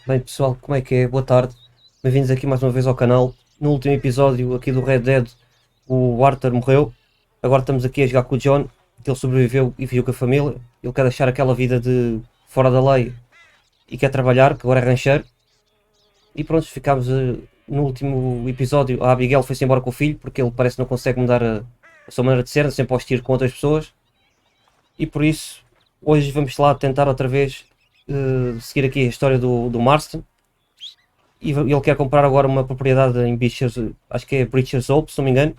Bem pessoal, como é que é? Boa tarde, bem-vindos aqui mais uma vez ao canal. No último episódio aqui do Red Dead, o Arthur morreu. Agora estamos aqui a jogar com o John, que ele sobreviveu e viu com a família. Ele quer deixar aquela vida de fora da lei e quer trabalhar, que agora é rancheiro. E pronto, ficámos no último episódio, a Abigail foi-se embora com o filho, porque ele parece que não consegue mudar a sua maneira de ser, sempre aos tiros com outras pessoas. E por isso, hoje vamos lá tentar outra vez seguir aqui a história do Marston. E ele quer comprar agora uma propriedade em Beechers, acho que é Breachers Hope, se não me engano.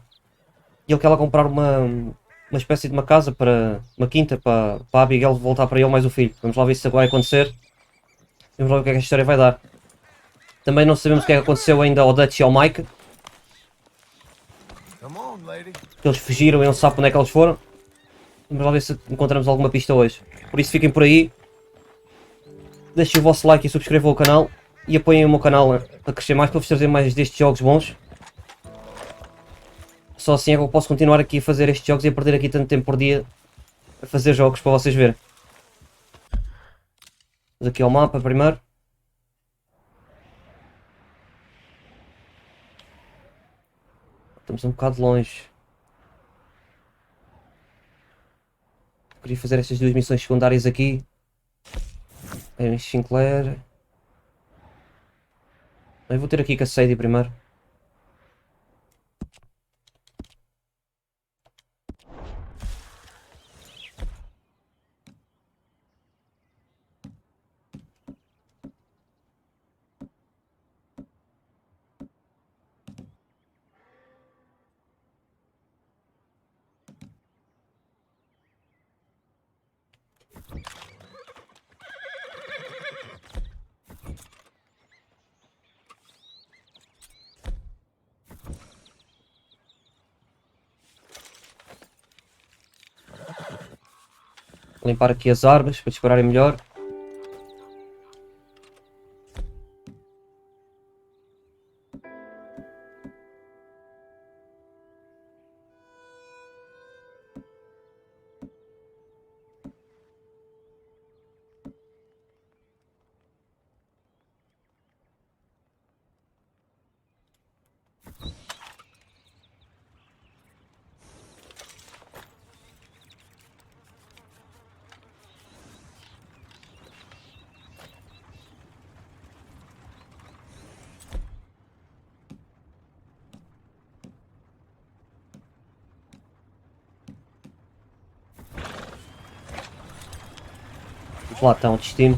E ele quer lá comprar uma espécie de uma casa, para uma quinta, para a Abigail voltar para ele mais o filho. Vamos lá ver se isso vai acontecer. Vamos lá ver o que é que a história vai dar. Também não sabemos o que é que aconteceu ainda ao Dutch e ao Mike. Eles fugiram e não se sabe onde é que eles foram. Vamos lá ver se encontramos alguma pista hoje. Por isso fiquem por aí. Deixem o vosso like e subscrevam o canal. E apoiem o meu canal a crescer mais, para vos trazer mais destes jogos bons. Só assim é que eu posso continuar aqui a fazer estes jogos e a perder aqui tanto tempo por dia a fazer jogos para vocês verem. Vamos aqui ao mapa primeiro. Estamos um bocado longe. Queria fazer estas duas missões secundárias aqui. Em Sinclair. Eu vou ter aqui com a Sadie primeiro. Limpar aqui as árvores para dispararem melhor. Lá está o destino.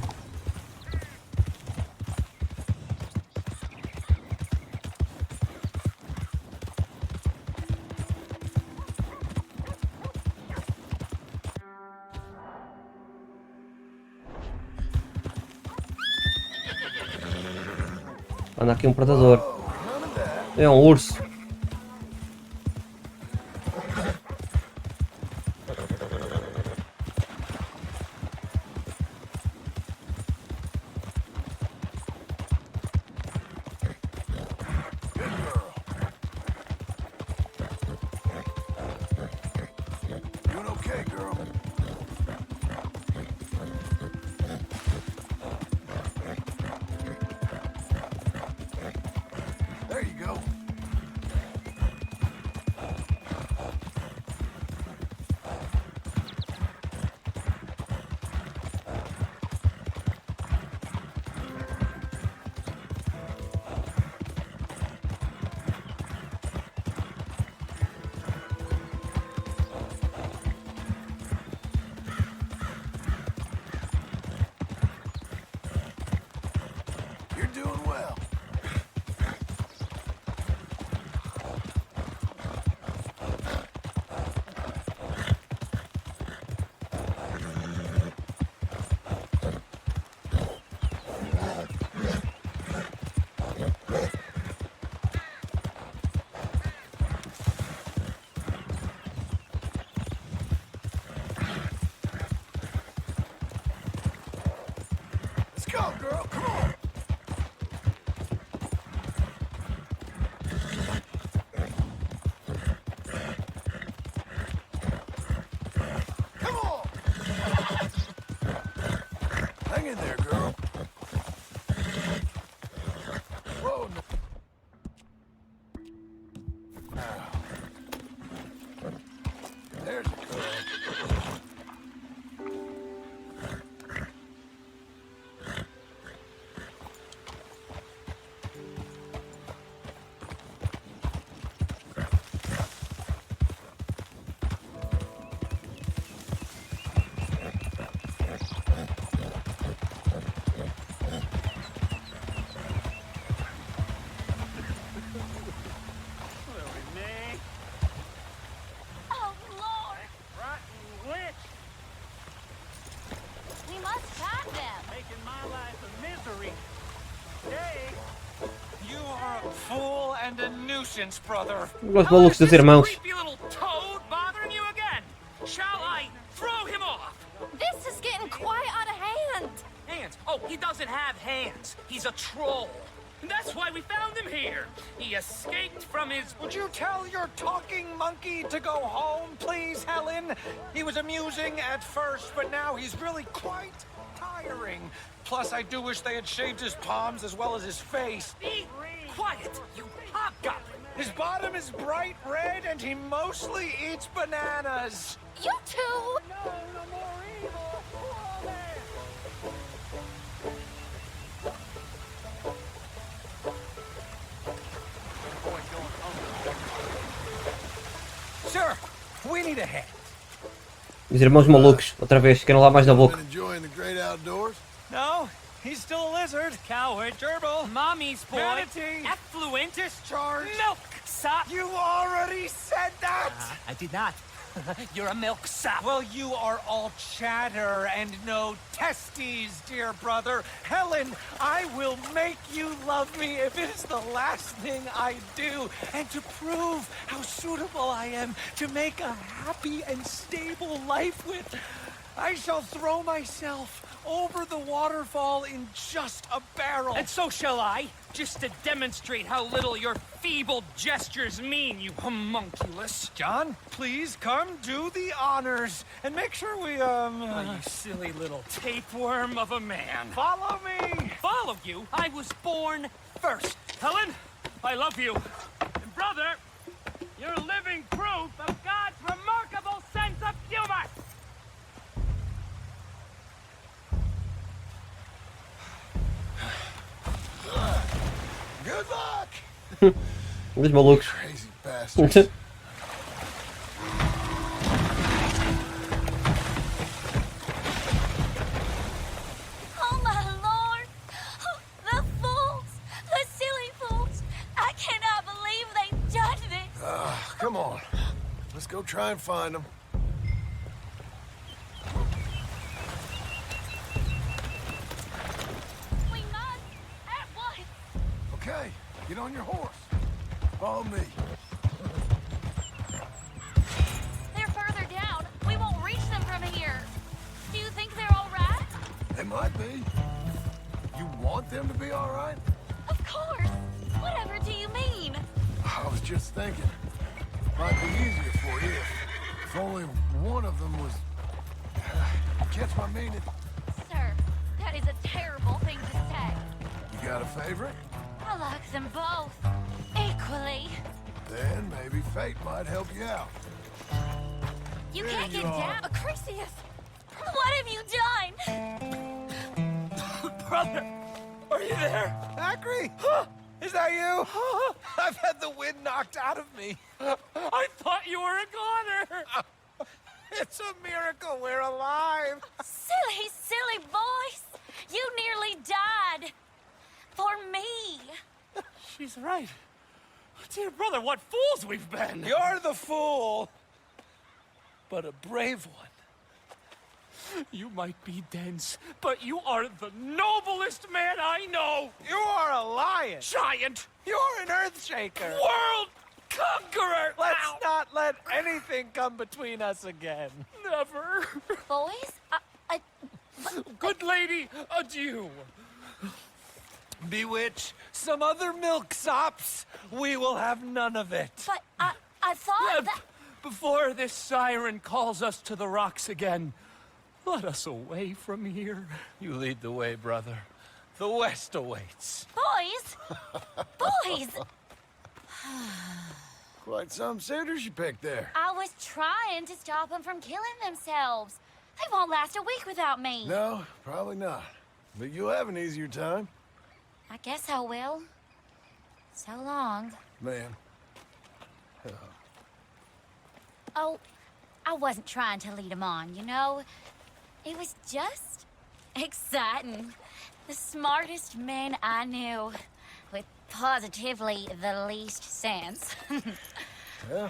Anda aqui um predador. É um urso. must have them. Making my life a misery. Hey, you are a fool and a nuisance, brother. Os malucos dos irmãos. Creepy little toad bothering you again? Shall I throw him off? This is getting quite out of hand. Hands? Oh, he doesn't have hands. He's a troll. And that's why we found him here. He escaped from his... Would you tell your talking monkey to go home, please, Helen? He was amusing at first, but now he's really quite tiring. Plus, I do wish they had shaved his palms as well as his face. Be quiet, you hobgoblin. His bottom is bright red, and he mostly eats bananas. You two! No more evil. Oh, man. Sir, we need a hand. Os irmãos malucos, outra vez, querem lá mais na boca. Enjoying the great outdoors? No, he's still a lizard. Coward. Gerbil. Mommy's boy. Manatee. Effluent. Discharge. Milk sop. You already said that. I did not. You're a milk sop. Well, you are all chatter and no testes, dear brother. Helen, I will make you love me if it is the last thing I do. And to prove how suitable I am to make a happy and stable life with, I shall throw myself over the waterfall in just a barrel. And so shall I, just to demonstrate how little your feeble gestures mean, you homunculus. John, please come do the honors and make sure we, Oh, you silly little tapeworm of a man. Follow me! Follow you? I was born first. Helen, I love you. And brother, you're living proof of God's remarkable sense of humor. Good luck! Os malucos. Crazy bastards. Oh my lord! The fools! The silly fools! I cannot believe they've done this! Come on. Let's go try and find them. We must at once! Okay, get on your horse. Follow me. They're further down. We won't reach them from here. Do you think they're all right? They might be. You want them to be all right? Of course! Whatever do you mean? I was just thinking. Might be easier for you if only one of them was... Catch my meaning? Sir, that is a terrible thing to say. You got a favorite? I like them both. Equally. Then maybe fate might help you out. You There can't you get are. down. Acrisius! What have you done? Brother, are you there? AQUI? Is that you? I've had the wind knocked out of me. I thought you were a goner. It's a miracle we're alive. Silly, silly boys! You nearly died. For me. She's right. Dear brother, what fools we've been. You're the fool, but a brave one. You might be dense, but you are the noblest man I know. You are a lion. Giant. You're an earthshaker. World conqueror. Let's not let anything come between us again. Never. Boys, Good lady, adieu. Bewitch some other milksops. We will have none of it. but I thought that... Before this siren calls us to the rocks again, let us away from here. You lead the way, brother. The west awaits. Boys! Boys! Quite some suitors you picked there. I was trying to stop them from killing themselves. They won't last a week without me. No, probably not. But you'll have an easier time. I guess I will. So long. Man. Oh, I wasn't trying to lead them on, you know? It was just exciting. The smartest men I knew, with positively the least sense. Well,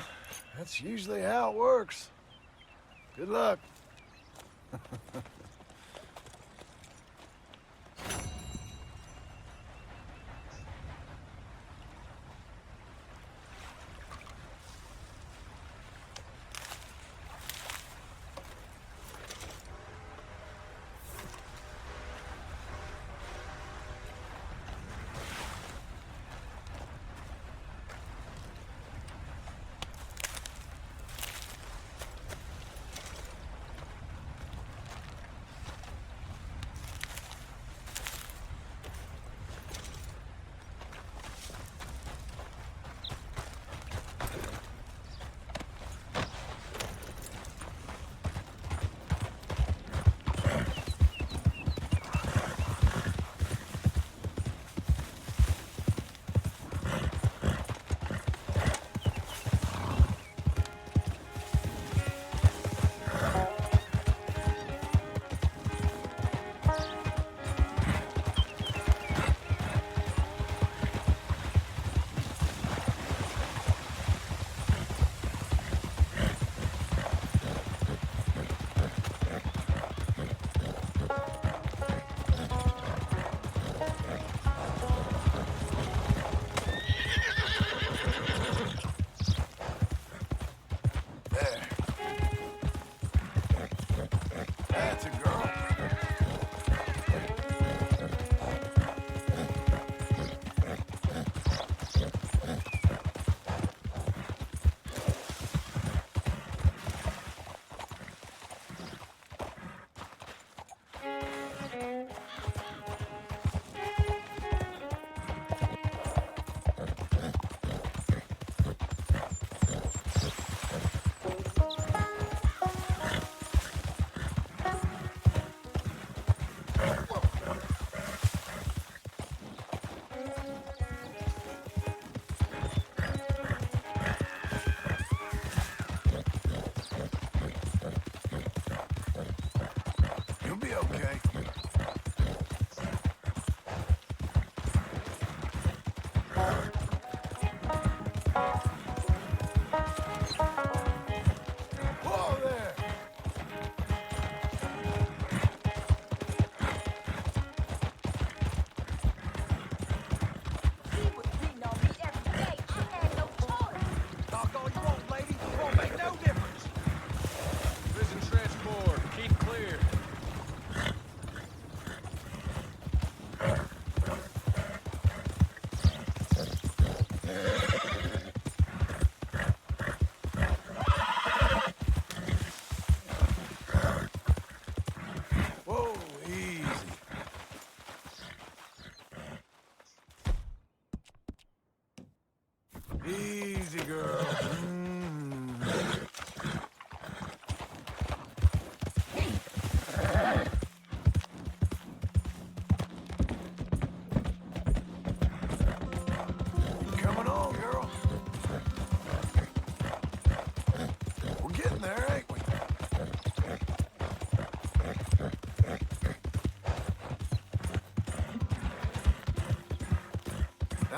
that's usually how it works. Good luck.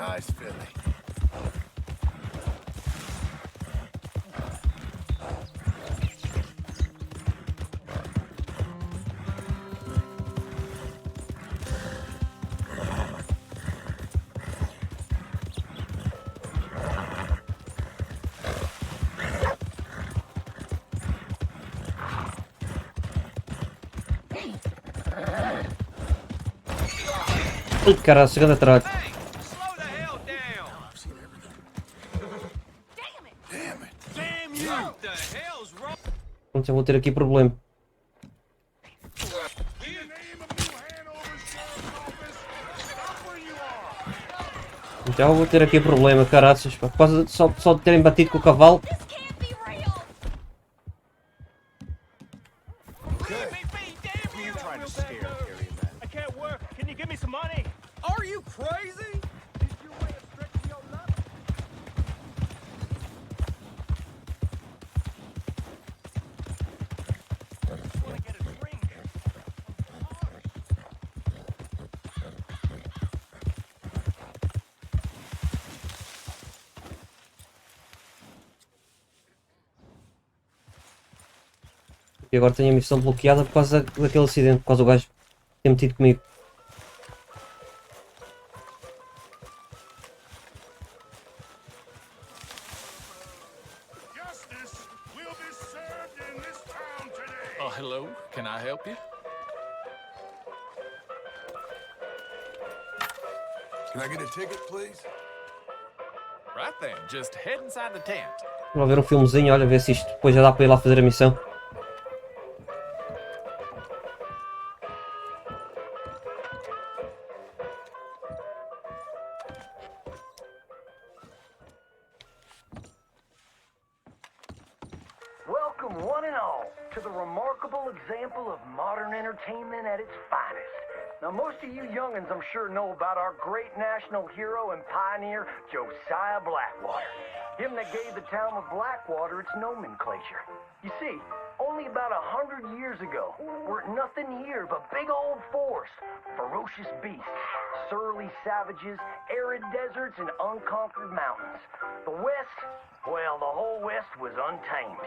Nice filly. Ih, cara, chegando atrás. Hey, slow the hell down. I've seen everything. Damn it! Damn it. Damn you! What the hell's wrong? Pronto, já vou ter aqui problema. In the name of New Hanover's sheriff's office, stop where you are. Já vou ter aqui problema, caraças. Por causa só de terem batido com o cavalo. This can't be real! Okay. Damn you! Trying to scare Harry and that. I can't work. Can you give me some money? Are you crazy? Is your way of stretching your nuts? I just want to get a drink. E agora tenho a missão bloqueada por causa daquele acidente, por causa do gajo ter metido comigo. Justice will be served in this town today. Hello, can I help you? Can I get a ticket, please? Right then, just head inside the tent. Vou ver um filmezinho, olha, ver se isto depois já dá para ir lá fazer a missão. Welcome, one and all, to the remarkable example of modern entertainment at its finest. Now, most of you youngins, I'm sure, know about our great national hero and pioneer, Josiah Blackwater. Him that gave the town of Blackwater its nomenclature. You see, only about 100 years ago, weren't nothing here but big old forest, ferocious beasts, surly savages, arid deserts, and unconquered mountains. The West, well, the whole West was untamed.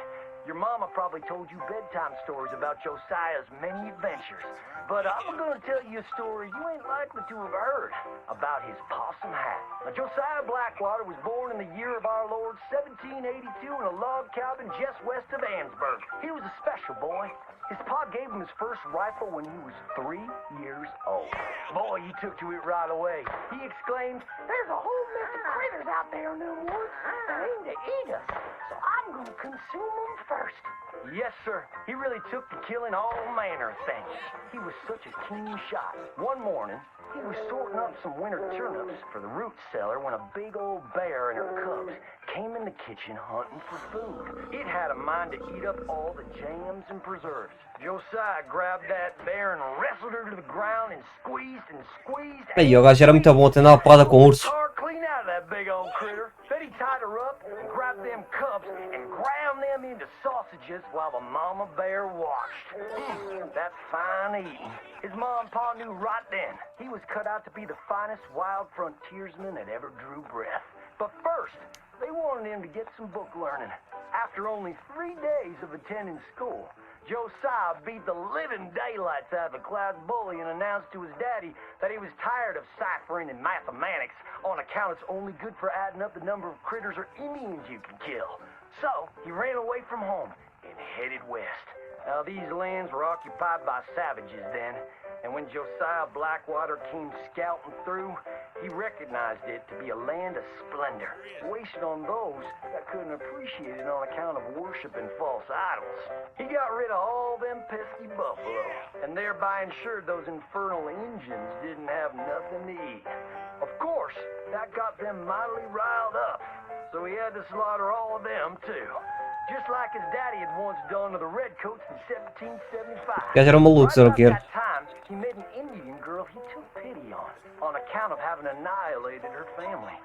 Your mama probably told you bedtime stories about Josiah's many adventures. But I'm gonna tell you a story you ain't likely to have heard about his possum hat. Now, Josiah Blackwater was born in the year of our Lord 1782 in a log cabin just west of Ansburg. He was a special boy. His pa gave him his first rifle when he was 3 years old. Boy, he took to it right away. He exclaimed, "There's a whole mess of critters out there in them woods that aim to eat us, so I'm gonna consume them first." Yes, sir. He really took to killing all manner of things. He was such a keen shot. One morning, he was sorting up some winter turnips for the root cellar when a big old bear and her cubs came in the kitchen hunting for food. It had a mind to eat up all the jams and preserves. Josiah grabbed that bear and wrestled her to the ground and squeezed and squeezed. Aí, o gajo era muito bom, tendo uma porrada com ursos. Tar clean out of that big old critter. Then he tied her up and grabbed them cubs and ground them into sausages while the mama bear watched. That's fine eating. His mom and pa knew right then he was cut out to be the finest wild frontiersman that ever drew breath. But first, they wanted him to get some book learning. After only 3 days of attending school, Josiah beat the living daylights out of the class bully and announced to his daddy that he was tired of ciphering and mathematics on account it's only good for adding up the number of critters or Indians you can kill. So he ran away from home and headed west. Now, these lands were occupied by savages then, and when Josiah Blackwater came scouting through, he recognized it to be a land of splendor, wasted on those that couldn't appreciate it on account of worshiping false idols. He got rid of all them pesky buffalo, and thereby ensured those infernal Injuns didn't have nothing to eat. Of course, that got them mightily riled up, so he had to slaughter all of them too. Just like his daddy had once done to the Redcoats in 1775. O gajo era maluco, Right sei lá o about que era. that time, he met an Indian girl he took pity on account of having annihilated her family.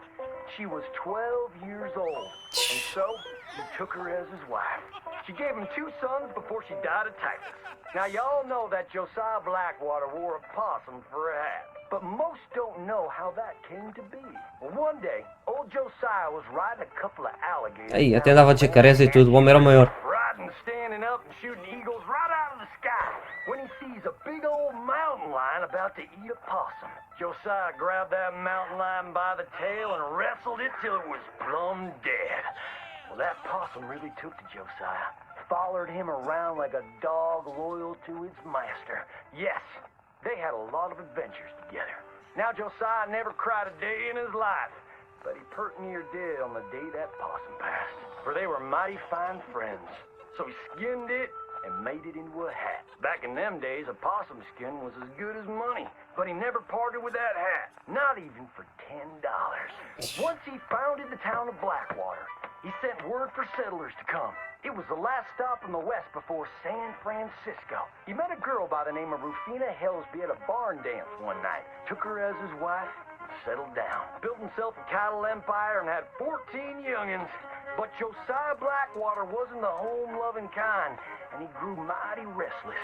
She was 12 years old, and so he took her as his wife. She gave him 2 sons before she died of typhus. Now, y'all know that Josiah Blackwater wore a possum for a hat. but most don't know how that came to be. Well, one day, old Josiah was riding a couple of alligators. Aí, até andava de jacarés e tudo, o homem era o maior. Riding, standing up and shooting eagles right out of the sky when he sees a big old mountain lion about to eat a possum. Josiah grabbed that mountain lion by the tail and wrestled it till it was plumb dead. Well, that possum really took to Josiah. Followed him around like a dog loyal to its master. Yes, they had a lot of adventures together. Now Josiah never cried a day in his life, but he pert near did on the day that possum passed. For they were mighty fine friends. So he skinned it and made it into a hat. Back in them days, a possum skin was as good as money, but he never parted with that hat, not even for $10. Once he founded the town of Blackwater, he sent word for settlers to come. It was the last stop in the west before San Francisco. He met a girl by the name of Rufina Helsby at a barn dance one night, took her as his wife, and settled down. Built himself a cattle empire and had 14 youngins. But Josiah Blackwater wasn't the home-loving kind, and he grew mighty restless.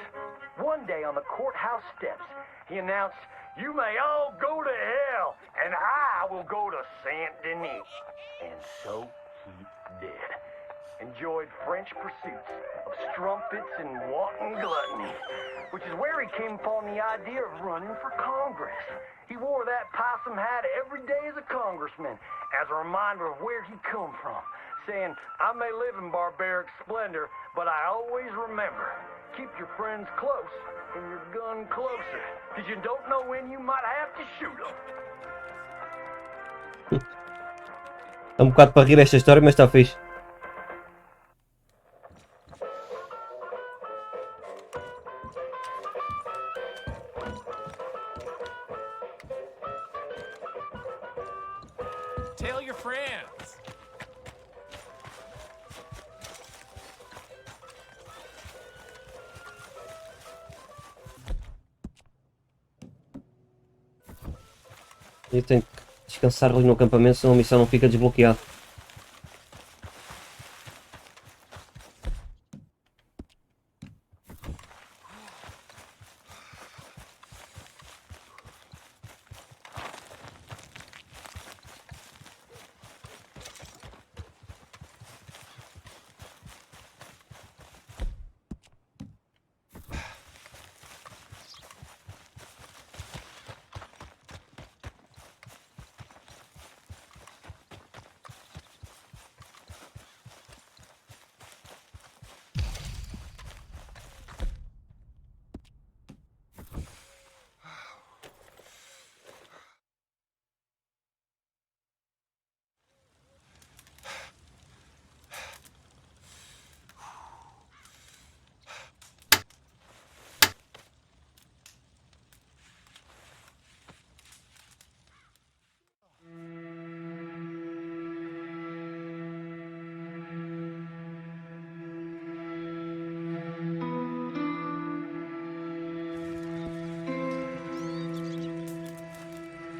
One day on the courthouse steps, he announced, "You may all go to hell, and I will go to Saint Denis." And so he did. Enjoyed French pursuits of strumpets and wanton gluttony, which is where he came upon the idea of running for Congress. He wore that possum hat every day as a congressman, as a reminder of where he come from, saying, "I may live in barbaric splendor, but I always remember, keep your friends close and your gun closer, because you don't know when you might have to shoot them." É um bocado para rir esta história, mas está fixe. Tell your friends. Eu tenho que descansar ali no acampamento, senão a missão não fica desbloqueada.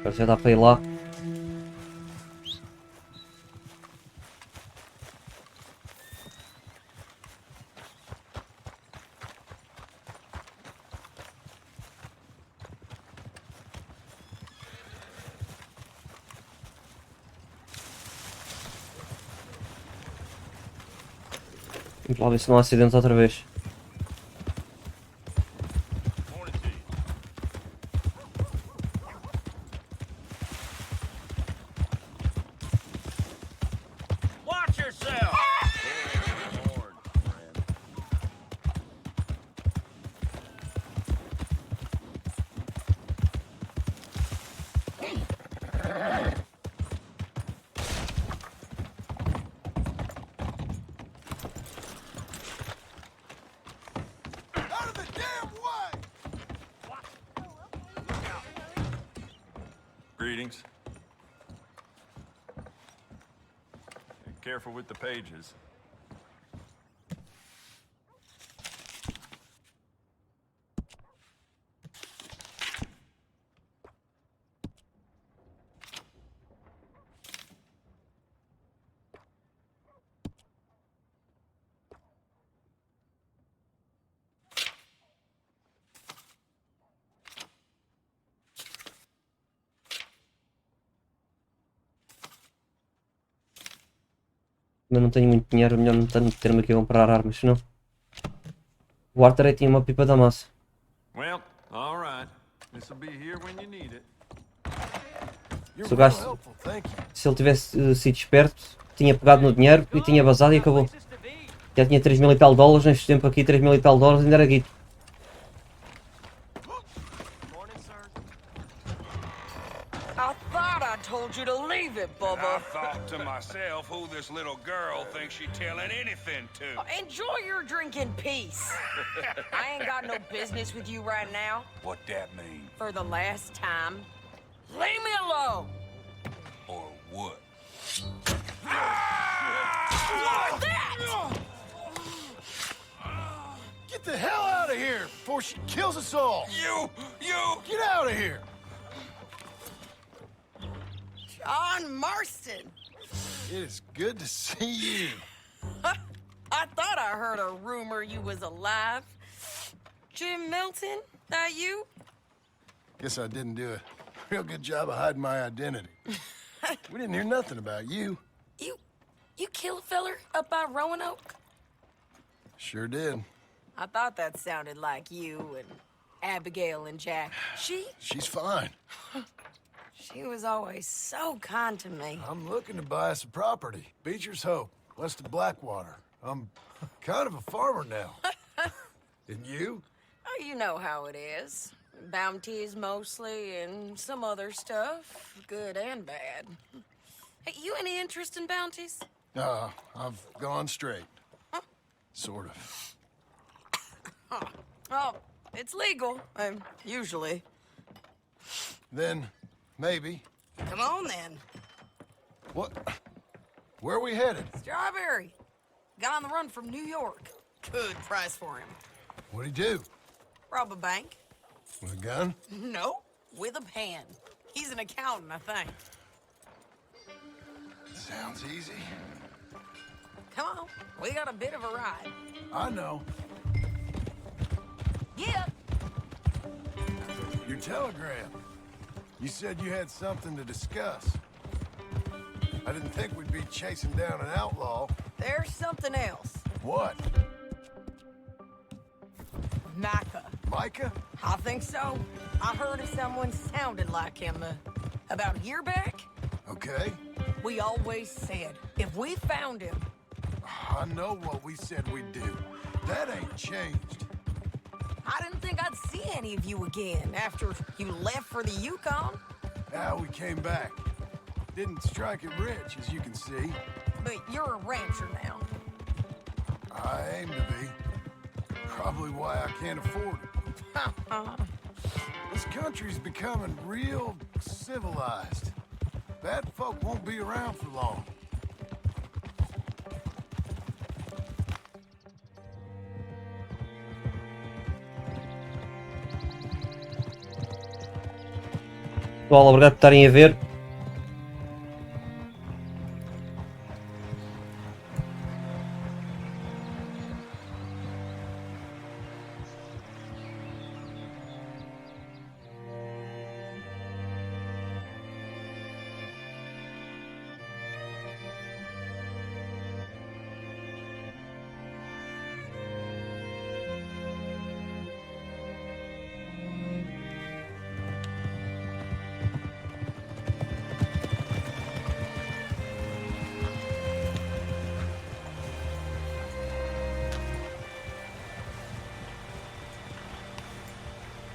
Agora já dá para ir lá. Vamos lá ver se não há acidentes outra vez. Watch yourself! Out of the damn way! Greetings. Careful with the pages. Mas não tenho muito dinheiro, é melhor não ter-me aqui a comprar armas, senão. O Arthur aí tinha uma pipa da massa. Well, all right. This'll be here when you need it. You're Se o real gajo, helpful, thank you. se ele tivesse sido esperto, tinha pegado no dinheiro e tinha vazado e acabou. Já tinha 3 mil e tal dólares, neste tempo aqui 3 mil e tal dólares ainda era guito. I thought I told you to leave it, I Bubba. thought to myself who this little girl thinks she telling anything to. Enjoy your drink in peace. I ain't got no business with you right now. What that mean? For the last time, leave me alone. Or what? What's that? Get the hell out of here before she kills us all! You! Get out of here! John Marston. It is good to see you. I thought I heard a rumor you was alive. Jim Milton, that you? Guess I didn't do a real good job of hiding my identity. We didn't hear nothing about you. You kill a feller up by Roanoke? Sure did. I thought that sounded like you and Abigail and Jack. She's fine. She was always so kind to me. I'm looking to buy us a property. Beecher's Hope, west of Blackwater. I'm kind of a farmer now. And you? Oh, you know how it is. Bounties mostly, and some other stuff, good and bad. Hey, you any interest in bounties? I've gone straight. Huh? Sort of. Oh, it's legal, usually. Then, maybe. Come on, then. What? Where are we headed? Strawberry. Got on the run from New York. Good price for him. What'd he do? Rob a bank? With a gun? No, with a pen. He's an accountant, I think. Sounds easy. Come on, we got a bit of a ride. I know. Yeah. Your telegram. You said you had something to discuss. I didn't think we'd be chasing down an outlaw. There's something else. What? Micah. Micah? I think so. I heard of someone sounded like him about a year back. Okay. We always said, if we found him... I know what we said we'd do. That ain't changed. I didn't think I'd see any of you again after you left for the Yukon. Now we came back. Didn't strike it rich, as you can see. But you're a rancher now. I aim to be. Probably why I can't afford it. This country's becoming real civilized. Bad folk won't be around for long. Pessoal, obrigado por estarem a ver.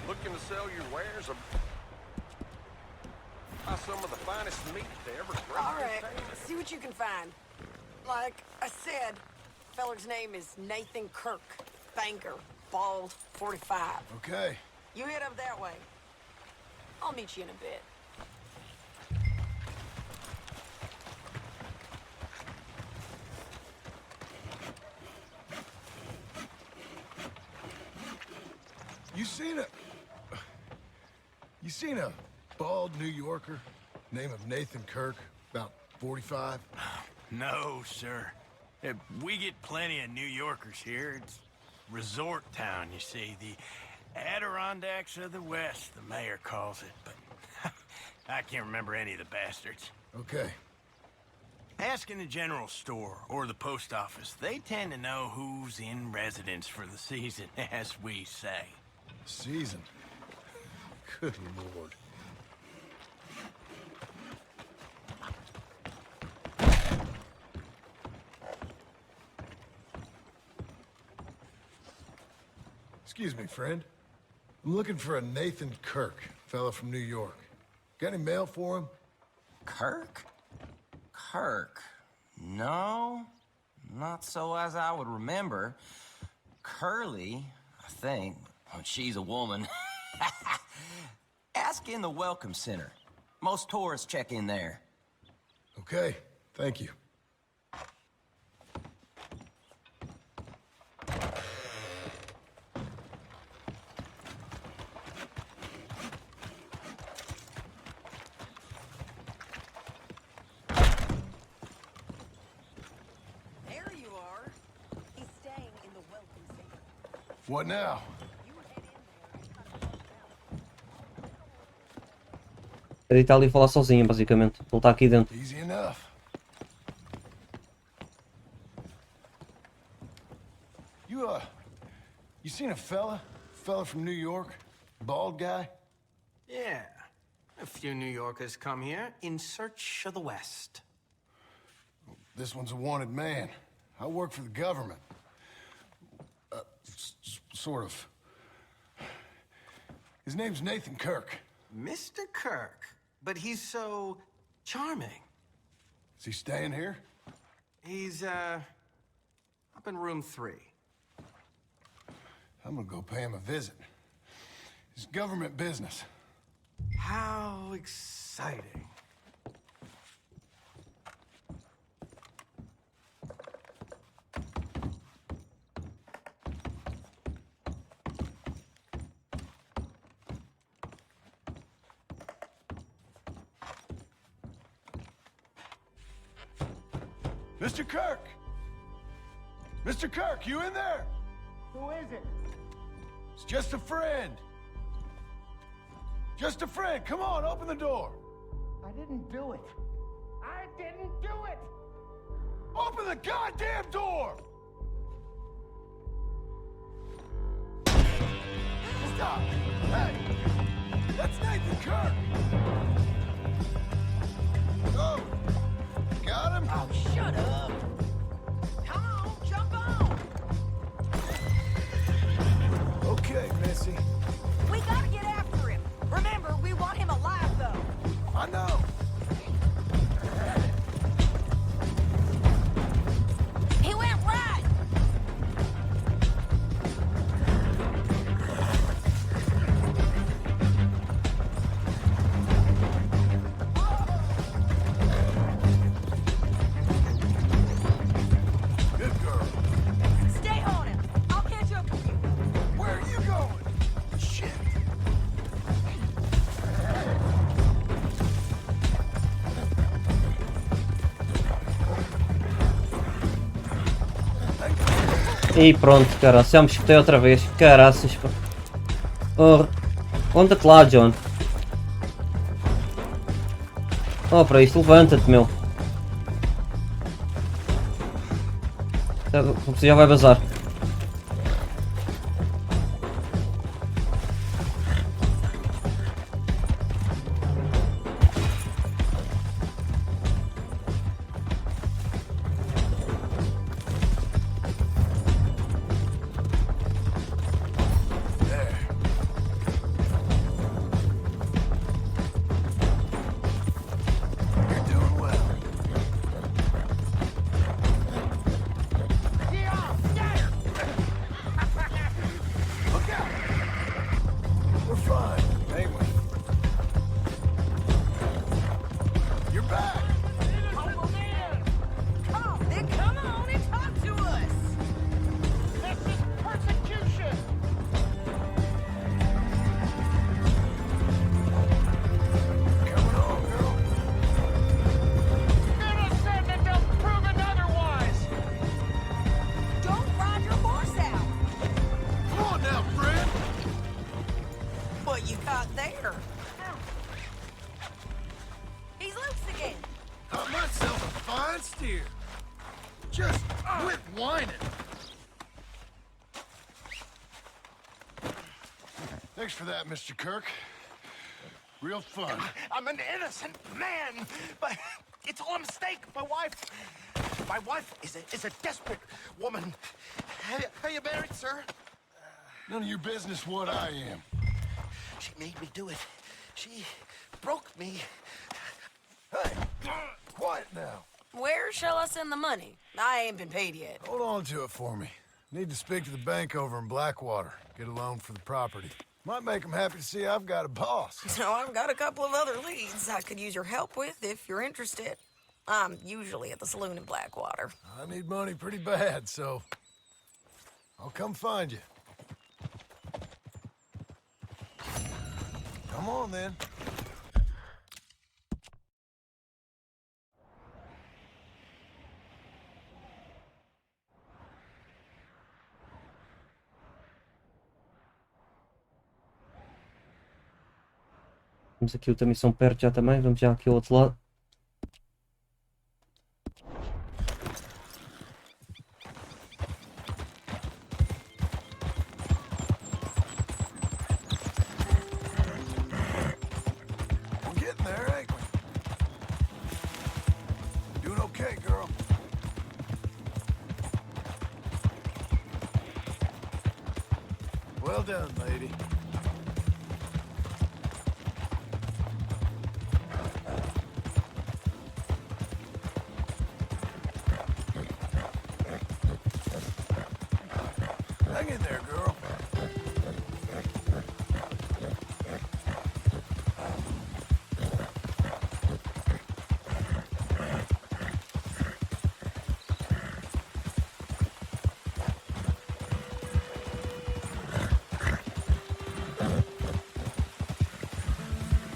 Looking to sell your wares or buy some of the finest meat they ever graze. All right, see what you can find. Like I said, feller's name is Nathan Kirk. Banker, bald, 45. Okay. You head up that way. I'll meet you in a bit. You seen a bald New Yorker, name of Nathan Kirk, about 45? No, sir. We get plenty of New Yorkers here. It's resort town, you see. The Adirondacks of the West, the mayor calls it. But I can't remember any of the bastards. Okay. Ask in the general store or the post office. They tend to know who's in residence for the season, as we say. Season? Good Lord. Excuse me, friend. I'm looking for a Nathan Kirk, fella from New York. Got any mail for him? Kirk? Kirk? No, not so as I would remember. Curly, I think. Well, she's a woman. Ask in the Welcome Center. Most tourists check in there. Okay, thank you. What now? Ele está ali a falar sozinho, basicamente. Ele está aqui dentro. Easy enough. You seen a fella from New York? Bald guy? Yeah. A few New Yorkers come here in search of the West. This one's a wanted man. I work for the government. Sort of. His name's Nathan Kirk. Mr. Kirk? But he's so charming. Is he staying here? He's, up in room 3. I'm gonna go pay him a visit. It's government business. How exciting. Mr. Kirk! Mr. Kirk, you in there? Who is it? It's just a friend. Just a friend. Come on, open the door. I didn't do it. I didn't do it! Open the goddamn door! Stop! Hey! That's Nathan Kirk! Oh! Got him? Oh, shut up. Come on, jump on. Okay, Missy. We gotta get after him. Remember, we want him alive, though. I know. He went right. Good girl. Stay on him. I'll catch up with you. Where are you going? Shit. E pronto, cara, já me escutei outra vez. Caraças, pá. Oh, conta-te lá, John. Oh, para isto, levanta-te, meu. Já vai bazar. He's loose again. Caught myself a fine steer. Just quit whining. Thanks for that, Mr. Kirk. Real fun. I'm an innocent man, but it's all a mistake. My wife is a desperate woman. Are you married, sir? None of your business what I am. She made me do it. She broke me. Hey, quiet now. Where shall I send the money? I ain't been paid yet. Hold on to it for me. Need to speak to the bank over in Blackwater. Get a loan for the property. Might make them happy to see I've got a boss. So I've got a couple of other leads I could use your help with if you're interested. I'm usually at the saloon in Blackwater. I need money pretty bad, so I'll come find you. Come on, then. Temos aqui outra missão perto já também. Vamos já aqui ao outro lado. We're getting there, ain't we? Doing okay, girl. Well done, lady. Hang in there, girl.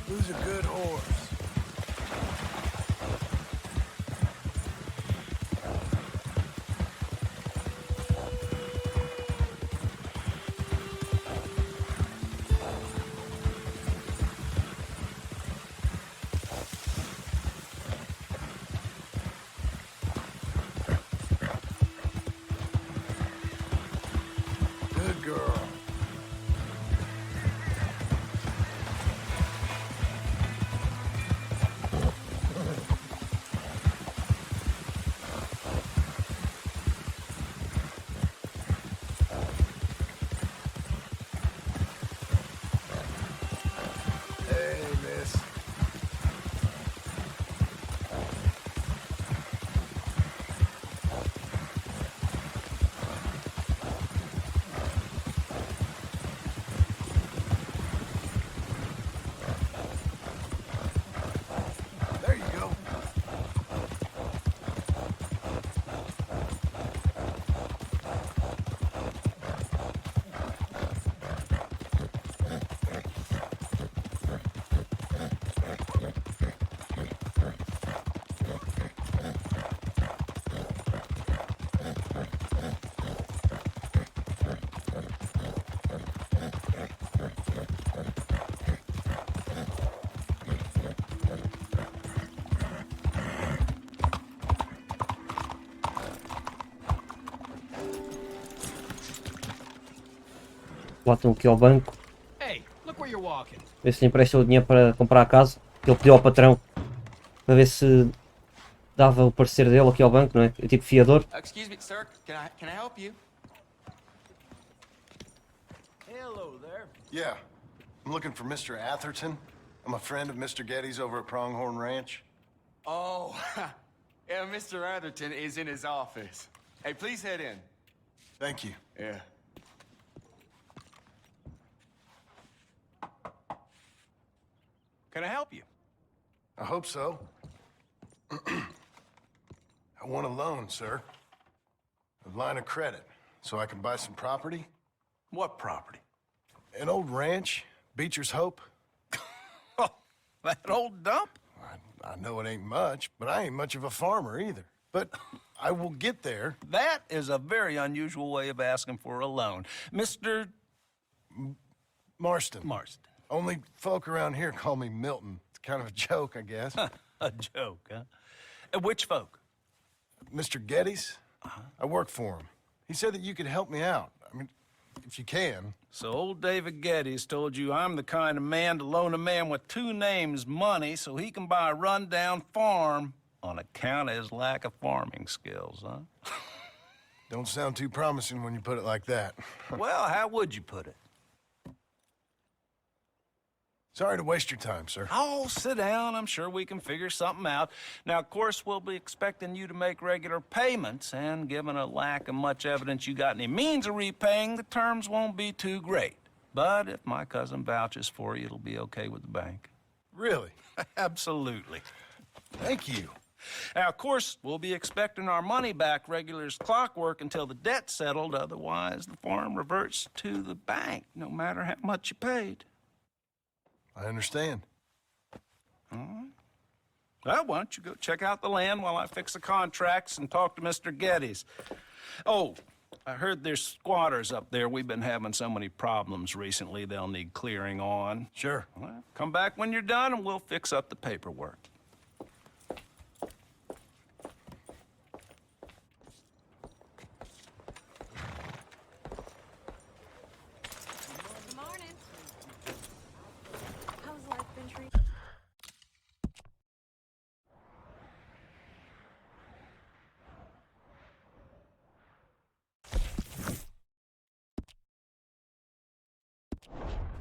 Who's a good horse? Good girl. Hey, miss. There you go. Lá estão aqui ao banco. Hey, look where you're walking. Ver se lhe empresta o dinheiro para comprar a casa. Ele pediu ao patrão para ver se dava o parecer dele aqui ao banco, não é? É tipo fiador. Excuse me, sir. Can I help you? Hello there. Yeah. I'm looking for Mr. Atherton. I'm a friend of Mr. Getty's over at Pronghorn Ranch. Oh, yeah, Mr. Atherton is in his office. Hey, please head in. Thank you. Yeah. Can I help you? I hope so. I want a loan, sir. A line of credit, so I can buy some property. What property? An old ranch, Beecher's Hope. Oh, that old dump? I know it ain't much, but I ain't much of a farmer either. But I will get there. That is a very unusual way of asking for a loan. Mr. Marston. Marston. Only folk around here call me Milton. It's kind of a joke, I guess. A joke, huh? Which folk? Mr. Geddes? I work for him. He said that you could help me out. I mean, if you can. So old David Geddes told you I'm the kind of man to loan a man with two names money so he can buy a rundown farm on account of his lack of farming skills, huh? Don't sound too promising when you put it like that. Well, how would you put it? Sorry to waste your time, sir. Oh, sit down. I'm sure we can figure something out. Now, of course, we'll be expecting you to make regular payments, and given a lack of much evidence you got any means of repaying, the terms won't be too great. But if my cousin vouches for you, it'll be okay with the bank. Really? Absolutely. Thank you. Now, of course, we'll be expecting our money back regular as clockwork until the debt's settled. Otherwise, the farm reverts to the bank, no matter how much you paid. I understand. All right. Well, why don't you go check out the land while I fix the contracts and talk to Mr. Geddes. Oh, I heard there's squatters up there. We've been having so many problems recently, they'll need clearing on. Sure. Well, come back when you're done and we'll fix up the paperwork.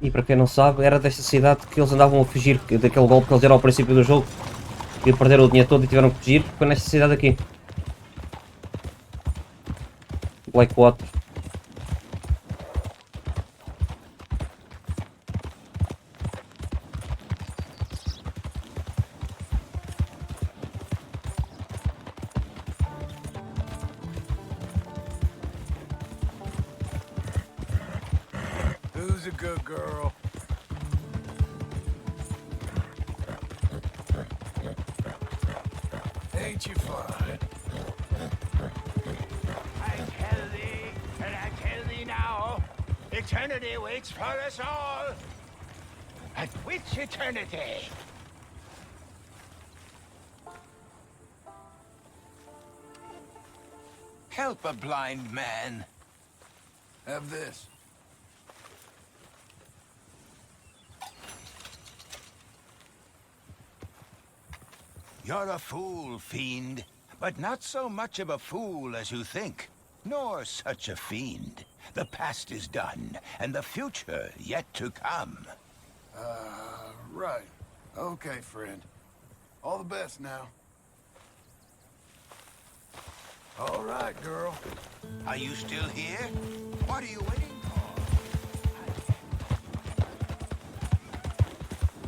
E para quem não sabe, era desta cidade que eles andavam a fugir daquele golpe que eles deram ao princípio do jogo e perderam o dinheiro todo e tiveram que fugir. Foi nesta cidade aqui, Blackwater. Who's a good girl? Ain't you fine? I tell thee, and I tell thee now, eternity waits for us all. At which eternity? Help a blind man. Have this. You're a fool, fiend, but not so much of a fool as you think, nor such a fiend. The past is done, and the future yet to come. Right. Okay, friend. All the best now. All right, girl. Are you still here? What are you waiting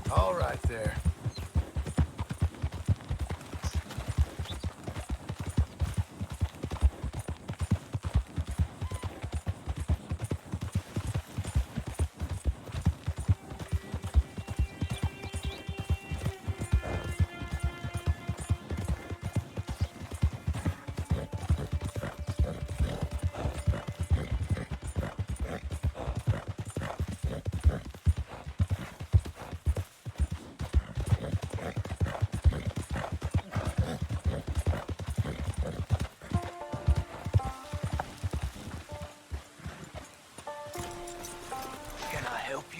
for? All right there.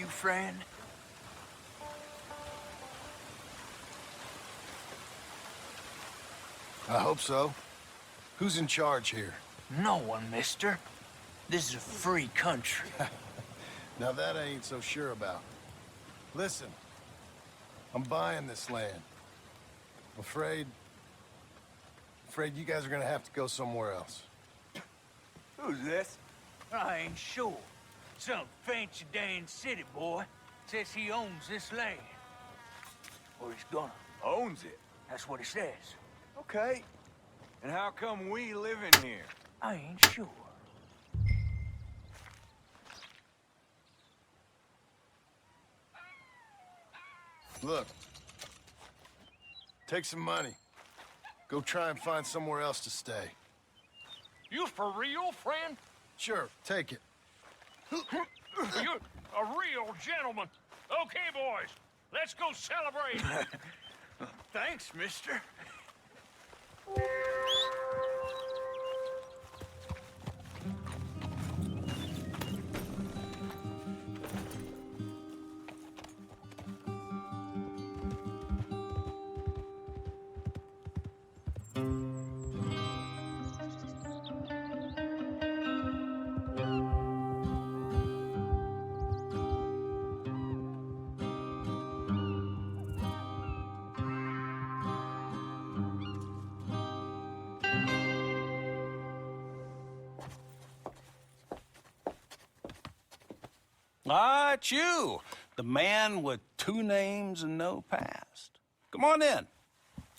Friend? I hope so. Who's in charge here? No one, mister. This is a free country. Now that I ain't so sure about. Listen, I'm buying this land. I'm afraid you guys are gonna have to go somewhere else. Who's this? I ain't sure. Some fancy Dan city boy says he owns this land. Or he's gonna. Owns it? That's what he says. Okay. And how come we live in here? I ain't sure. Look. Take some money. Go try and find somewhere else to stay. You for real, friend? Sure, take it. You're a real gentleman. Okay, boys, let's go celebrate. Thanks, mister. Ah, it's you, the man with 2 names and no past. Come on in.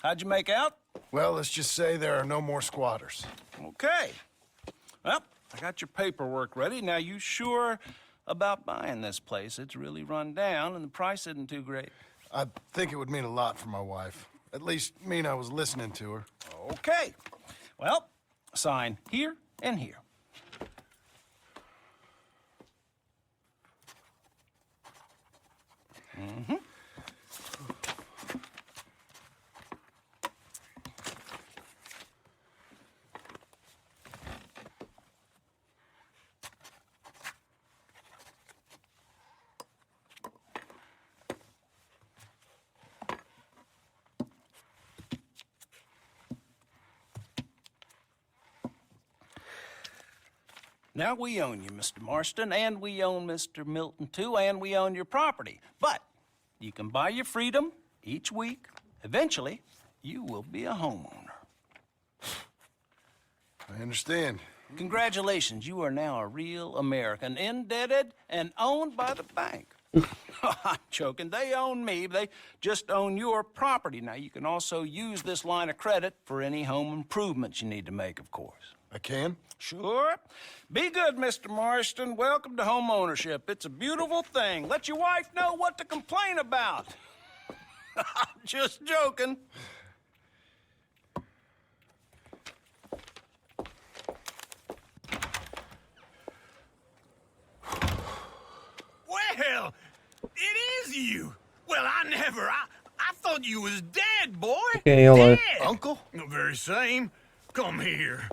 How'd you make out? Well, let's just say there are no more squatters. Okay. Well, I got your paperwork ready. Now, you sure about buying this place? It's really run down, and the price isn't too great. I think it would mean a lot for my wife. At least mean I was listening to her. Okay. Well, sign here and here. Mm-hmm. Now, we own you, Mr. Marston, and we own Mr. Milton, too, and we own your property. But you can buy your freedom each week. Eventually, you will be a homeowner. I understand. Congratulations, you are now a real American, indebted and owned by the bank. I'm joking. They own me. They just own your property. Now, you can also use this line of credit for any home improvements you need to make, of course. I can? Sure. Be good, Mr. Marston. Welcome to home ownership. It's a beautiful thing. Let your wife know what to complain about. Just joking. Well, it is you. Well, I thought you was dead, boy. Okay, hello. Dead. Uncle? The very same. Come here.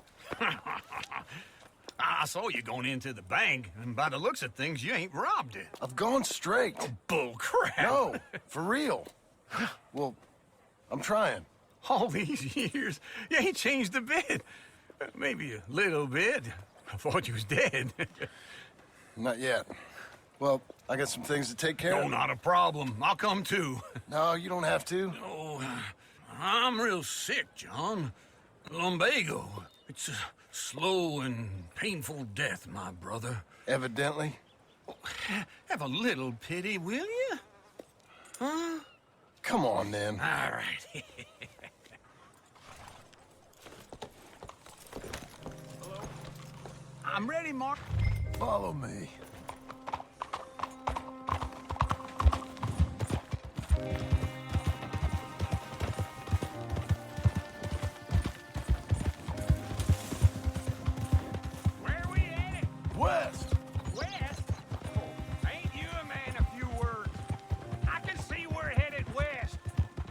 I saw you going into the bank, and by the looks of things, you ain't robbed it. I've gone straight. Oh, bull crap. No, for real. Well, I'm trying. All these years, you ain't changed a bit. Maybe a little bit. I thought you was dead. Not yet. Well, I got some things to take care No, of. not a problem. I'll come too. No, you don't have to. Oh, I'm real sick, John. Lumbago. It's a slow and painful death, my brother. Evidently. Have a little pity, will you? Huh? Come on, then. All right. Hello? I'm ready, Mark. Follow me. West. West? Oh, ain't you a man of few words? I can see we're headed west.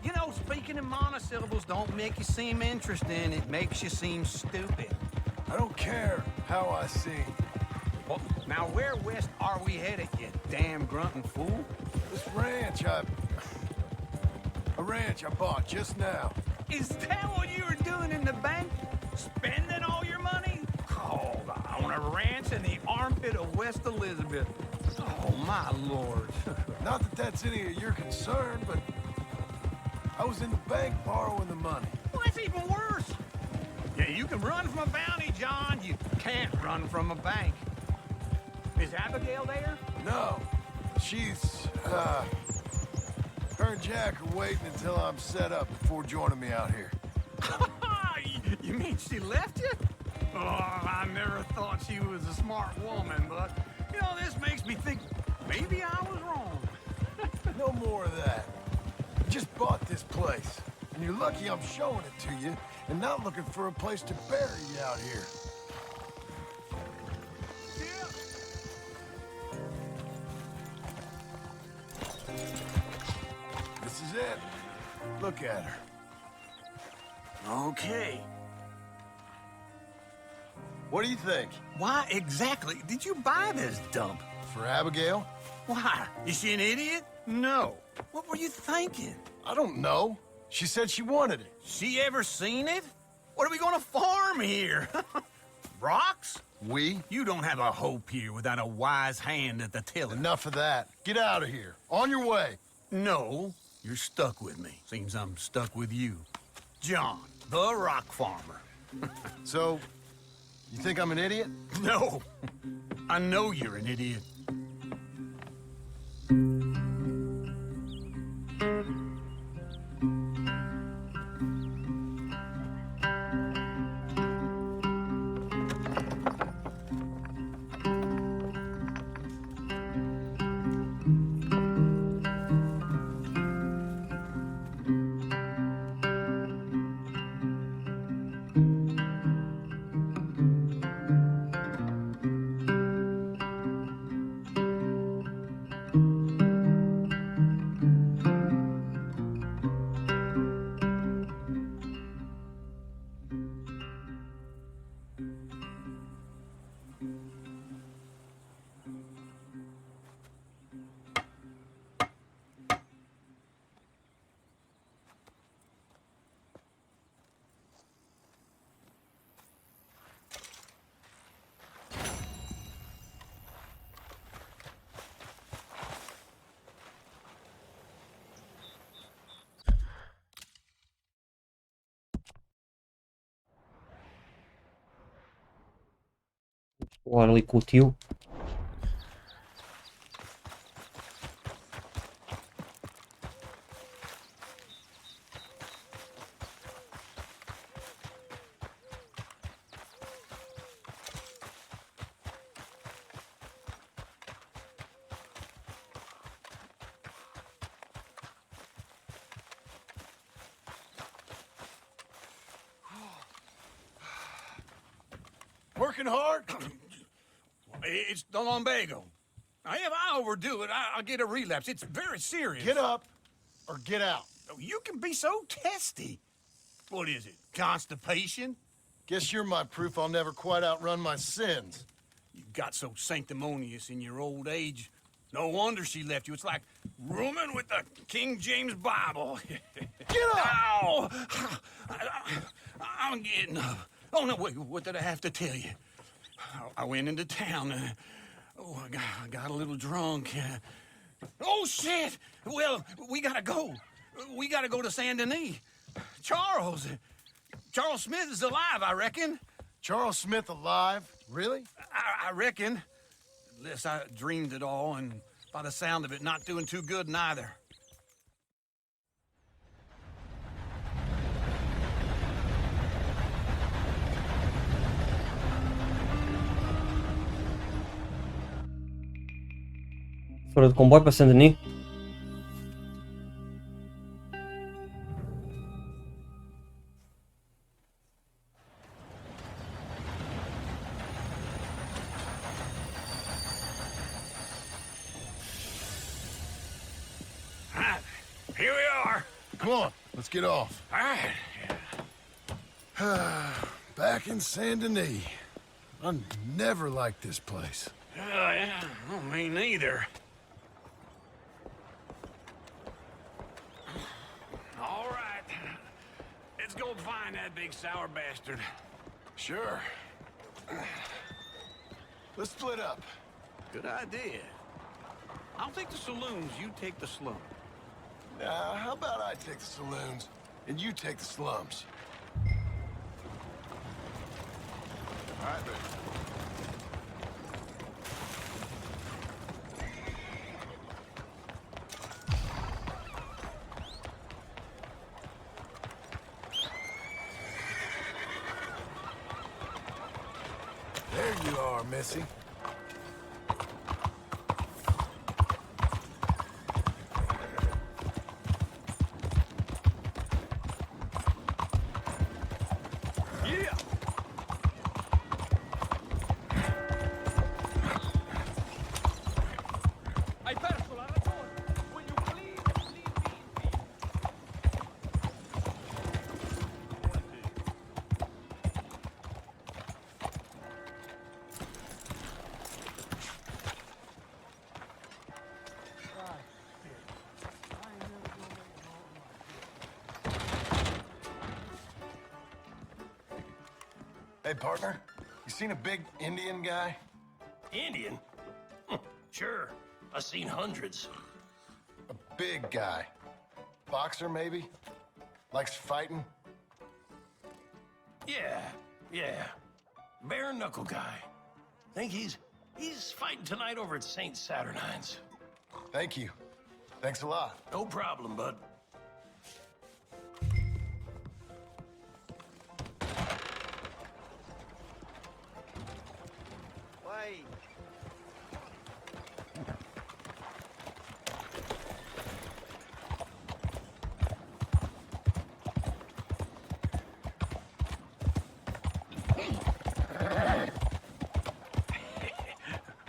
You know, speaking in monosyllables don't make you seem interesting. It makes you seem stupid. I don't care how I sing. Well, now where west are we headed, you damn grunting fool? This ranch I bought just now. Is that what you were doing in the bank? Spending all your money? Oh, on a ranch in the armpit of West Elizabeth. Oh, my lord. Not that that's any of your concern, but I was in the bank borrowing the money. Well, that's even worse. Yeah, you can run from a bounty, John. You can't run from a bank. Is Abigail there? No. She's, her and Jack are waiting until I'm set up before joining me out here. You mean she left you? Oh, I never thought she was a smart woman, but, you know, this makes me think maybe I was wrong. No more of that. I just bought this place, and you're lucky I'm showing it to you and not looking for a place to bury you out here. Yeah. This is it. Look at her. Okay. What do you think? Why exactly did you buy this dump? For Abigail? Why? Is she an idiot? No. What were you thinking? I don't know. She said she wanted it. She ever seen it? What are we gonna farm here? Rocks? We? You don't have a hope here without a wise hand at the tiller. Enough of that. Get out of here. On your way. No, you're stuck with me. Seems I'm stuck with you. John, the rock farmer. So, you think I'm an idiot? No, I know you're an idiot. Falar ali com o tio. Working hard? It's the lumbago. Now, if I overdo it, I'll get a relapse. It's very serious. Get up or get out. Oh, you can be so testy. What is it, constipation? Guess you're my proof I'll never quite outrun my sins. You got so sanctimonious in your old age. No wonder she left you. It's like rooming with the King James Bible. Get up! Ow! I'm getting up. Oh, no, wait, what did I have to tell you? I went into town. I got a little drunk. Oh, shit! Well, we gotta go. We gotta go to Saint Denis. Charles Smith is alive, I reckon. Charles Smith alive? Really? I reckon. Unless I dreamed it all, and by the sound of it, not doing too good neither. Fora de comboio para Saint-Denis. Here we are. Come on, let's get off. All right. Back in Saint Denis. I never liked this place. Yeah, well, me neither. All right. Let's go find that big sour bastard. Sure. Let's split up. Good idea. I'll take the saloons, you take the slum. Now, how about I take the saloons, and you take the slums? All right, then. There you are, Missy. Hey, partner, you seen a big Indian guy? Indian? Sure. I've seen hundreds. A big guy. Boxer, maybe? Likes fighting? Yeah. Bare knuckle guy. Think he's fighting tonight over at St. Saturnine's. Thank you. Thanks a lot. No problem, bud. Wait.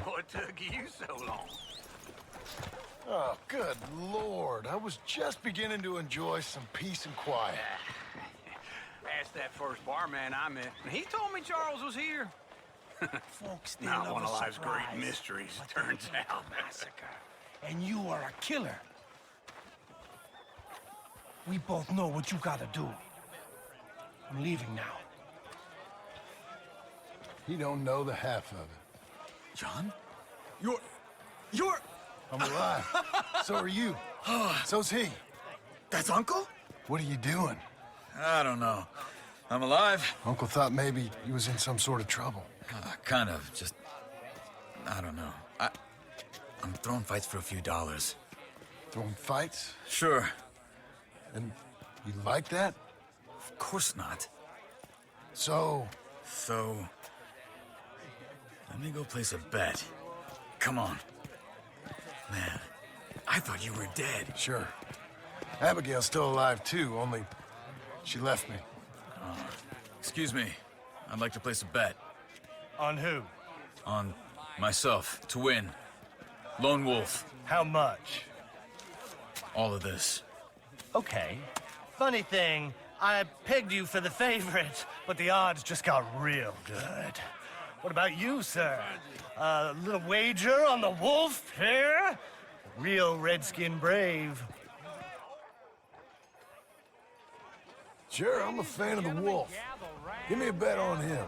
What took you so long? Oh, good Lord. I was just beginning to enjoy some peace and quiet. Asked that first barman I met, and he told me Charles was here. Folks, they Not love one a of life's surprise. great mysteries, But turns they out. love a massacre. And you are a killer. We both know what you gotta do. I'm leaving now. He don't know the half of it. John? You're... I'm alive. So are you. So's he. That's Uncle? What are you doing? I don't know. I'm alive. Uncle thought maybe he was in some sort of trouble. Kind of. Just... I don't know. I'm throwing fights for a few dollars. Throwing fights? Sure. And you like that? Of course not. So... Let me go place a bet. Come on. Man, I thought you were dead. Sure. Abigail's still alive too, only she left me. Excuse me. I'd like to place a bet. On who? On myself, to win. Lone Wolf. How much? All of this. Okay. Funny thing, I pegged you for the favorite, but the odds just got real good. What about you, sir? A little wager on the wolf here? Real redskin brave. Sure, I'm a fan of the wolf. Give me a bet on him.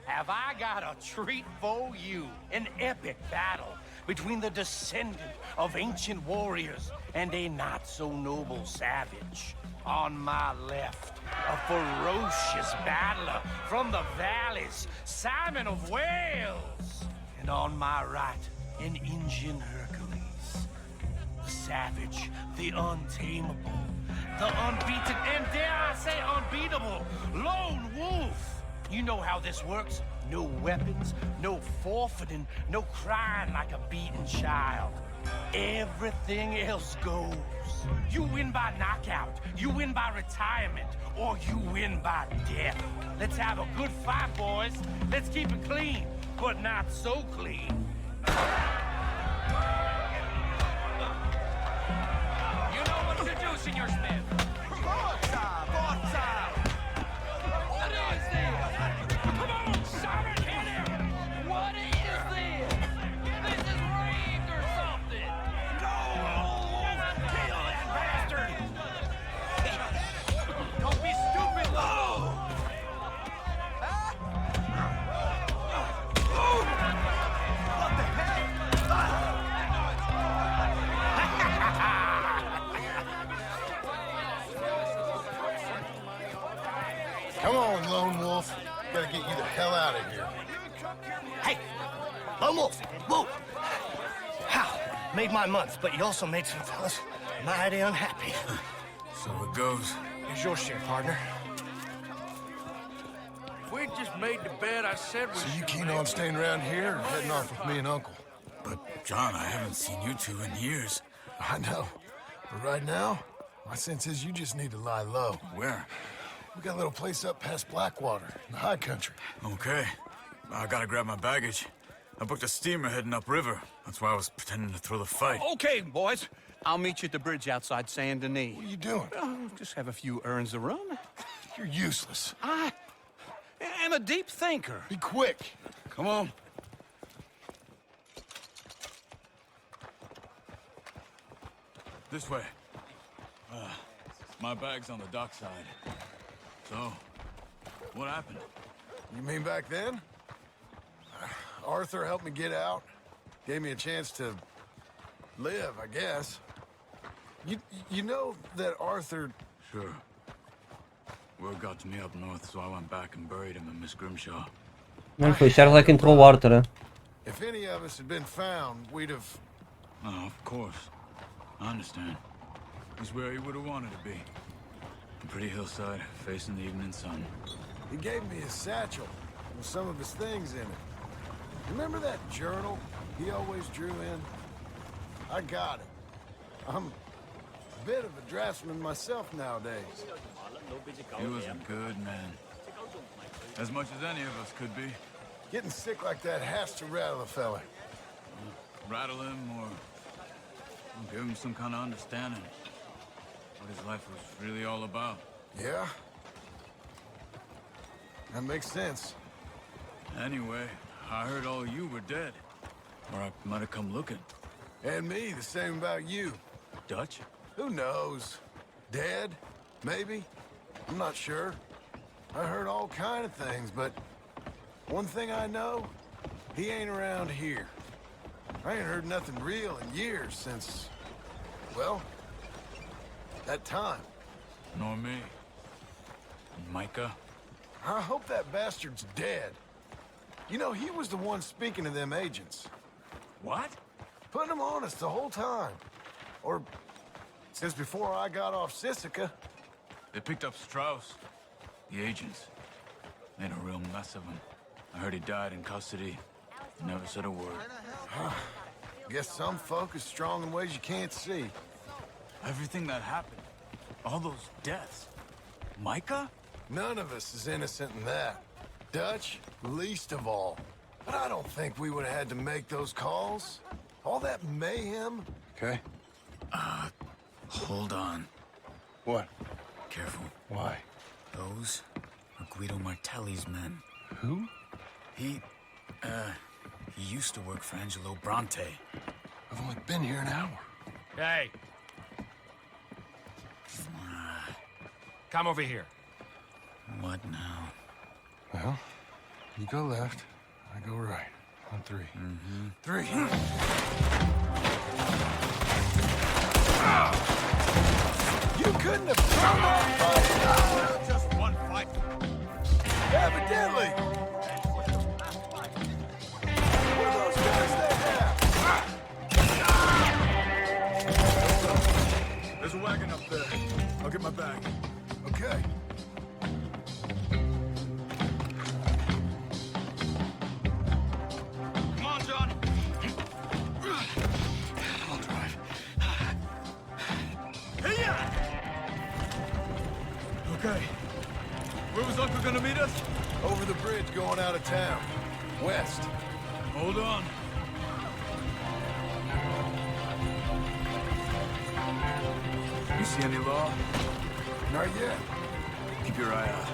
Have I got a treat for you? An epic battle between the descendant of ancient warriors and a not-so-noble savage. On my left, a ferocious battler from the valleys, Simon of Wales. And on my right, an Indian Hercules. The savage, the untamable, the unbeaten, and dare I say unbeatable, Lone Wolf. You know how this works. No weapons, no forfeiting, no crying like a beaten child. Everything else goes. You win by knockout, you win by retirement, or you win by death. Let's have a good fight, boys. Let's keep it clean, but not so clean. You know what to do, Senor Smith. What is this? Come on, Simon, hit him! What is this? This is raped or something! Go, kill that bastard! Don't be stupid, Lou! What the Come on, Lone Wolf. Gotta get you the hell out of here. Hey, Lone Wolf, whoa! How? Made my month, but you also made some fellas mighty unhappy. So it goes. Here's your share, partner. If we'd just made the bet I said we So you should keen make. on staying around here or heading off with me and Uncle? But, John, I haven't seen you two in years. I know. But right now, my sense is you just need to lie low. Where? We got a little place up past Blackwater, in the high country. Okay. I gotta grab my baggage. I booked a steamer heading upriver. That's why I was pretending to throw the fight. Okay, boys. I'll meet you at the bridge outside Saint Denis. What are you doing? Just have a few errands to run. You're useless. I am a deep thinker. Be quick. Come on. This way. My bag's on the dockside. So, what happened? You mean back then? Arthur helped me get out. Gave me a chance to live, I guess. You know that Arthur... Sure. Word got to me up north, so I went back and buried him in Miss Grimshaw. Não foi Charles é que entrou o Arthur, né? If any of us had been found, we'd have... Oh, of course. I understand. He's where he would have wanted to be. A pretty hillside, facing the evening sun. He gave me his satchel with some of his things in it. Remember that journal he always drew in? I got it. I'm a bit of a draftsman myself nowadays. He was a good man. As much as any of us could be. Getting sick like that has to rattle a fella. Rattle him or give him some kind of understanding what his life was really all about. Yeah? That makes sense. Anyway, I heard all you were dead. Or I might have come looking. And me, the same about you. Dutch? Who knows? Dead? Maybe? I'm not sure. I heard all kind of things, but one thing I know, he ain't around here. I ain't heard nothing real in years since, well, that time. Nor me. And Micah? I hope that bastard's dead. You know, he was the one speaking to them agents. What? Putting them on us the whole time. Or since before I got off Sisika. They picked up Strauss. The agents. Made a real mess of him. I heard he died in custody. Never said a word. Guess some folk is strong in ways you can't see. Everything that happened. All those deaths. Micah? None of us is innocent in that. Dutch, least of all. But I don't think we would have had to make those calls. All that mayhem. Okay. Hold on. What? Careful. Why? Those are Guido Martelli's men. Who? He used to work for Angelo Bronte. I've only been here an hour. Hey. Come over here. What now? Well, you go left, I go right. On three. Mm-hmm. Three. You couldn't have come off Just one fight. Evidently. What are those guys they have? There's a wagon up there. I'll get my bag. Okay. Come on, John. I'll drive. Hey-ya! Okay. Where was Uncle gonna meet us? Over the bridge going out of town. West. Hold on. You see any law? Not yet. Keep your eye out.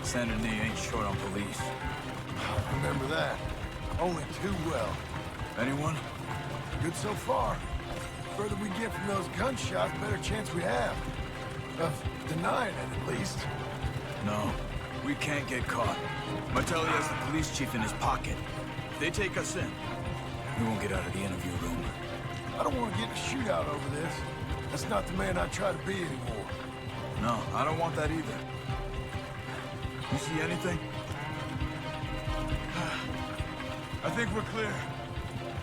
Saint Denis ain't short on police. Remember that. Only too well. Anyone? Good so far. Further we get from those gunshots, better chance we have. Of denying it, at least. No. We can't get caught. Martelli has the police chief in his pocket. If they take us in, we won't get out of the interview room. I don't want to get in a shootout over this. That's not the man I try to be anymore. No, I don't want that either. You see anything? I think we're clear.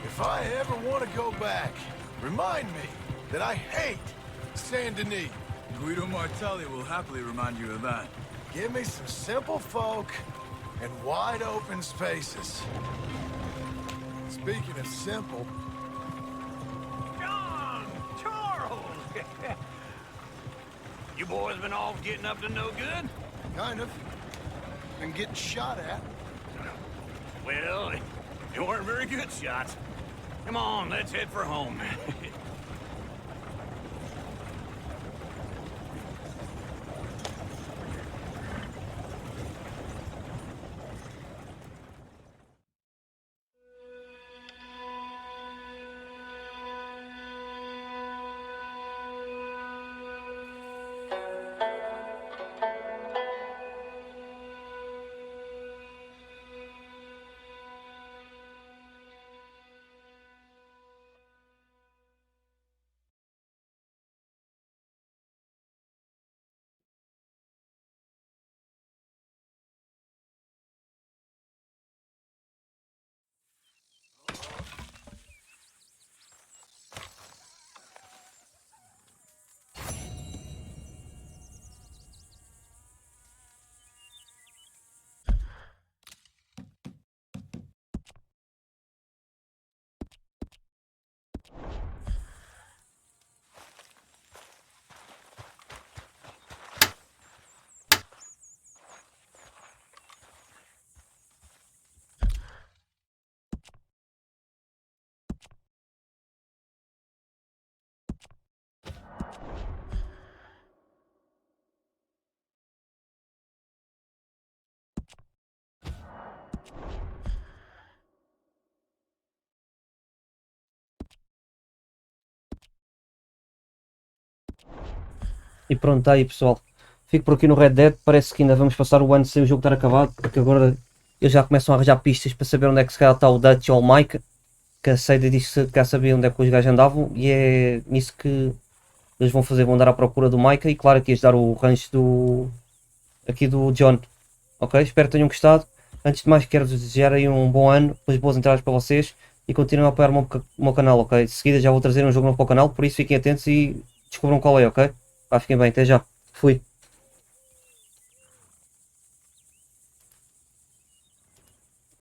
If I ever want to go back, remind me that I hate Saint Denis. Guido Martelli will happily remind you of that. Give me some simple folk and wide open spaces. Speaking of simple... John! Charles! You boys been off getting up to no good? Kind of. Been getting shot at. Well, they weren't very good shots. Come on, let's head for home. E pronto, está aí pessoal. Fico por aqui no Red Dead. Parece que ainda vamos passar o ano sem o jogo estar acabado, porque agora eles já começam a arranjar pistas para saber onde é que se calhar está o Dutch ou o Micah, que a Seida disse que já sabia onde é que os gajos andavam, e é nisso que eles vão fazer, vão dar à procura do Micah, e claro que ias dar o rancho aqui do John. Ok? Espero que tenham gostado. Antes de mais quero desejar aí um bom ano, umas boas entradas para vocês, e continuem a apoiar o meu canal, ok? De seguida já vou trazer um jogo novo para o canal, por isso fiquem atentos e descubram qual é, ok? Fiquem bem, até já. Fui.